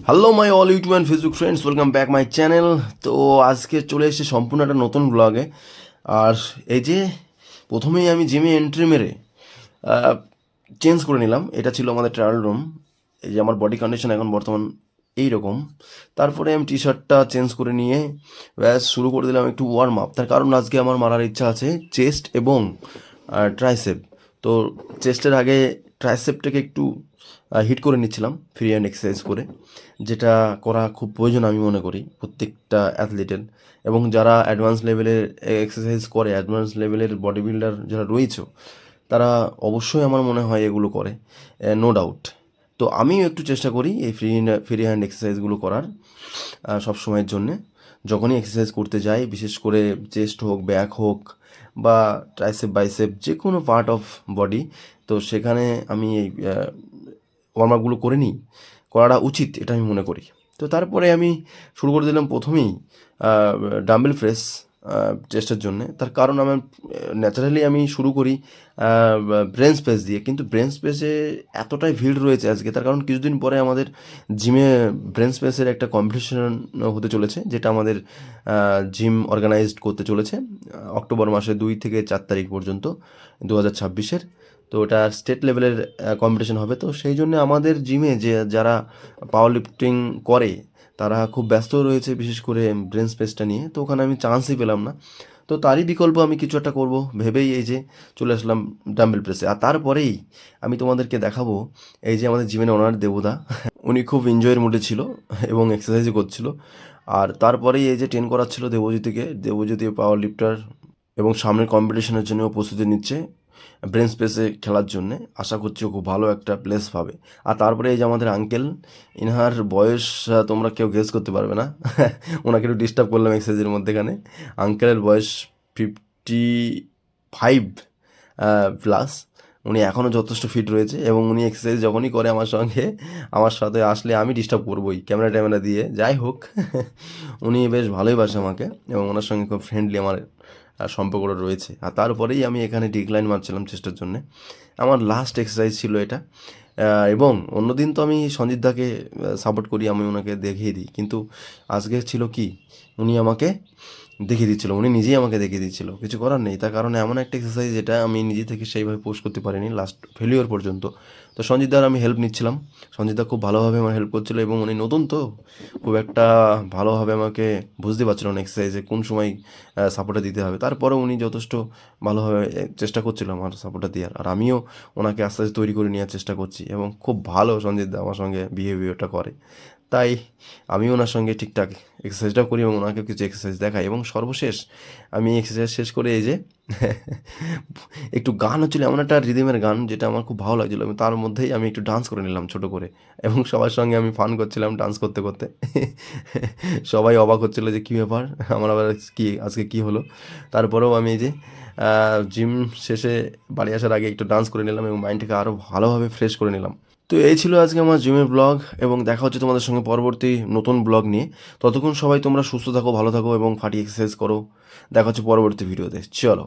Hello my all YouTube and Facebook friends, welcome back my channel. তো আজকে চলে এসেছি সম্পূর্ণ একটা নতুন ব্লগে। আর এই যে প্রথমেই আমি জিমে এন্ট্রি মেরে চেঞ্জ করে নিলাম। এটা ছিল আমাদের ট্রায়াল রুম। এই যে আমার বডি কন্ডিশন এখন বর্তমান এই রকম। তারপরে আমি টি শার্টটা চেঞ্জ করে নিয়ে ব্যাস শুরু করে দিলাম একটু ওয়ার্ম আপ। তার কারণ আজকে আমার মারার ইচ্ছা আছে চেস্ট এবং ট্রাইসেপ। তো চেস্টের আগে ট্রাইসেপটাকে একটু হিট করে নিচ্ছিলাম ফ্রি হ্যান্ড এক্সারসাইজ করে, যেটা করা খুব প্রয়োজন আমি মনে করি প্রত্যেকটা অ্যাথলিটের। এবং যারা অ্যাডভান্স লেভেলের এক্সারসাইজ করে, অ্যাডভান্স লেভেলের বডি বিল্ডার যারা রয়েছে, তারা অবশ্যই আমার মনে হয় এগুলো করে, নো ডাউট। তো আমিও একটু চেষ্টা করি এই ফ্রি হ্যান্ড এক্সারসাইজগুলো করার সব সময়ের জন্যে। যখনই এক্সারসাইজ করতে যাই, বিশেষ করে চেস্ট হোক, ব্যাক হোক বা ট্রাইসেপ বাইসেপ, যে কোনো পার্ট অফ বডি, তো সেখানে আমি এই ওয়ার্ম আপগুলো করে নিই, করাটা উচিত এটা আমি মনে করি। তো তারপরে আমি শুরু করে দিলাম প্রথমেই ডাম্বেল প্রেস চেস্টের জন্যে। তার কারণ আমার ন্যাচারালি আমি শুরু করি ব্রেন স্পেস দিয়ে, কিন্তু ব্রেন স্পেসে এতটাই ভিড় রয়েছে আজকে। তার কারণ কিছুদিন পরে আমাদের জিমে ব্রেন স্পেসের একটা কম্পিটিশন হতে চলেছে, যেটা আমাদের জিম অর্গানাইজড করতে চলেছে অক্টোবর মাসে 2 থেকে 4 তারিখ পর্যন্ত 2026-এর। তো ওটা স্টেট লেভেলের কম্পিটিশন হবে। তো সেই জন্য আমাদের জিমে যারা পাওয়ার লিফটিং করে তারা খুব ব্যস্ত রয়েছে, বিশেষ করে ব্রেন স্পেসটা নিয়ে। তো ওখানে আমি চান্সই পেলাম না। তো তারই বিকল্প আমি কিছু একটা করবো ভেবেই এই যে চলে আসলাম ডাম্বেল প্রেসে। আর তারপরেই আমি তোমাদেরকে দেখাবো এই যে আমাদের জিমের ওনার দেবদা, উনি খুব এনজয়ের মুডে ছিল এবং এক্সারসাইজও করছিল। আর তারপরেই এই যে ট্রেন করাচ্ছিল দেবজ্যোতিকে। দেবজ্যোতি পাওয়ার লিফটার এবং সামনের কম্পিটিশনের জন্য প্রস্তুতি নিচ্ছে ব্রেন স্পেসে খেলার জন্যে। আশা করছি ও খুব ভালো একটা প্লেস পাবে। আর তারপরে এই যে আমাদের আঙ্কেল, ইনার বয়স তোমরা কেউ গেস করতে পারবে না। ওনাকে একটু ডিস্টার্ব করলাম এক্সারসাইজের মধ্যেখানে। আঙ্কেলের বয়স 55 প্লাস। উনি এখনও যথেষ্ট ফিট রয়েছে এবং উনি এক্সারসাইজ যখনই করে আমার সঙ্গে, আমার সাথে আসলে আমি ডিস্টার্ব করবোই ক্যামেরা ট্যামেরা দিয়ে। যাই হোক, উনি বেশ ভালোই বাসে আমাকে এবং ওনার সঙ্গে খুব ফ্রেন্ডলি আমার সম্পর্কটা রয়েছে। আর তারপরেই আমি এখানে ডিক্লাইন মারছিলাম চেষ্টার জন্যে। আমার লাস্ট এক্সারসাইজ ছিল এটা। এবং অন্যদিন তো আমি সঞ্জিত দাকে সাপোর্ট করি, আমি ওনাকে দেখিয়ে দিই, কিন্তু আজকে ছিল কি, উনি আমাকে দেখিয়ে দিচ্ছিল, উনি নিজেই আমাকে দেখিয়ে দিচ্ছিল। কিছু করার নেই, তার কারণে এমন একটা এক্সারসাইজ যেটা আমি নিজে থেকে সেইভাবে পোস্ট করতে পারিনি লাস্ট ফেলিওর পর্যন্ত। তো সঞ্জিত দার আমি হেল্প নিচ্ছিলাম। সঞ্জিত দা খুব ভালোভাবে আমার হেল্প করছিলো এবং উনি নতুন তো খুব একটা ভালোভাবে আমাকে বুঝতে পারছিল না এক্সারসাইজে কোন সময় সাপোর্টটা দিতে হবে। তারপরেও উনি যথেষ্ট ভালোভাবে চেষ্টা করছিল আমার সাপোর্টটা দেওয়ার। আর আমিও ওনাকে আস্তে আস্তে তৈরি করে নেওয়ার চেষ্টা করছি এবং খুব ভালো সঞ্জিত দা আমার সঙ্গে বিহেভিয়ারটা করে। তাই আমি ওনার সঙ্গে ঠিকঠাক এক্সারসাইজটাও করি এবং ওনাকে কিছু এক্সারসাইজ দেখাই। এবং সর্বশেষ আমি এক্সারসাইজ শেষ করে এই যে একটু গান হচ্ছিলো, এমন একটা রিদিমের গান যেটা আমার খুব ভালো লাগছিলো, এবং তার মধ্যেই আমি একটু ডান্স করে নিলাম ছোটো করে। এবং সবার সঙ্গে আমি ফান করছিলাম ডান্স করতে করতে। সবাই অবাক হচ্ছিলো যে কী ব্যাপার, আমার আবার কী আজকে কী হলো। তারপরেও আমি এই যে জিম শেষে বাড়ি আসার আগে একটু ডান্স করে নিলাম এবং মাইন্ডটাকে আরও ভালোভাবে ফ্রেশ করে নিলাম। তো এই ছিল আজকে আমার জিমের ব্লগ, এবং দেখা হচ্ছে তোমাদের সঙ্গে পরবর্তী নতুন ব্লগ নিয়ে। ততক্ষণ সবাই তোমরা সুস্থ থাকো, ভালো থাকো এবং ফাটিয়ে এক্সারসাইজ করো। দেখা হচ্ছে পরবর্তী ভিডিওতে। চলো।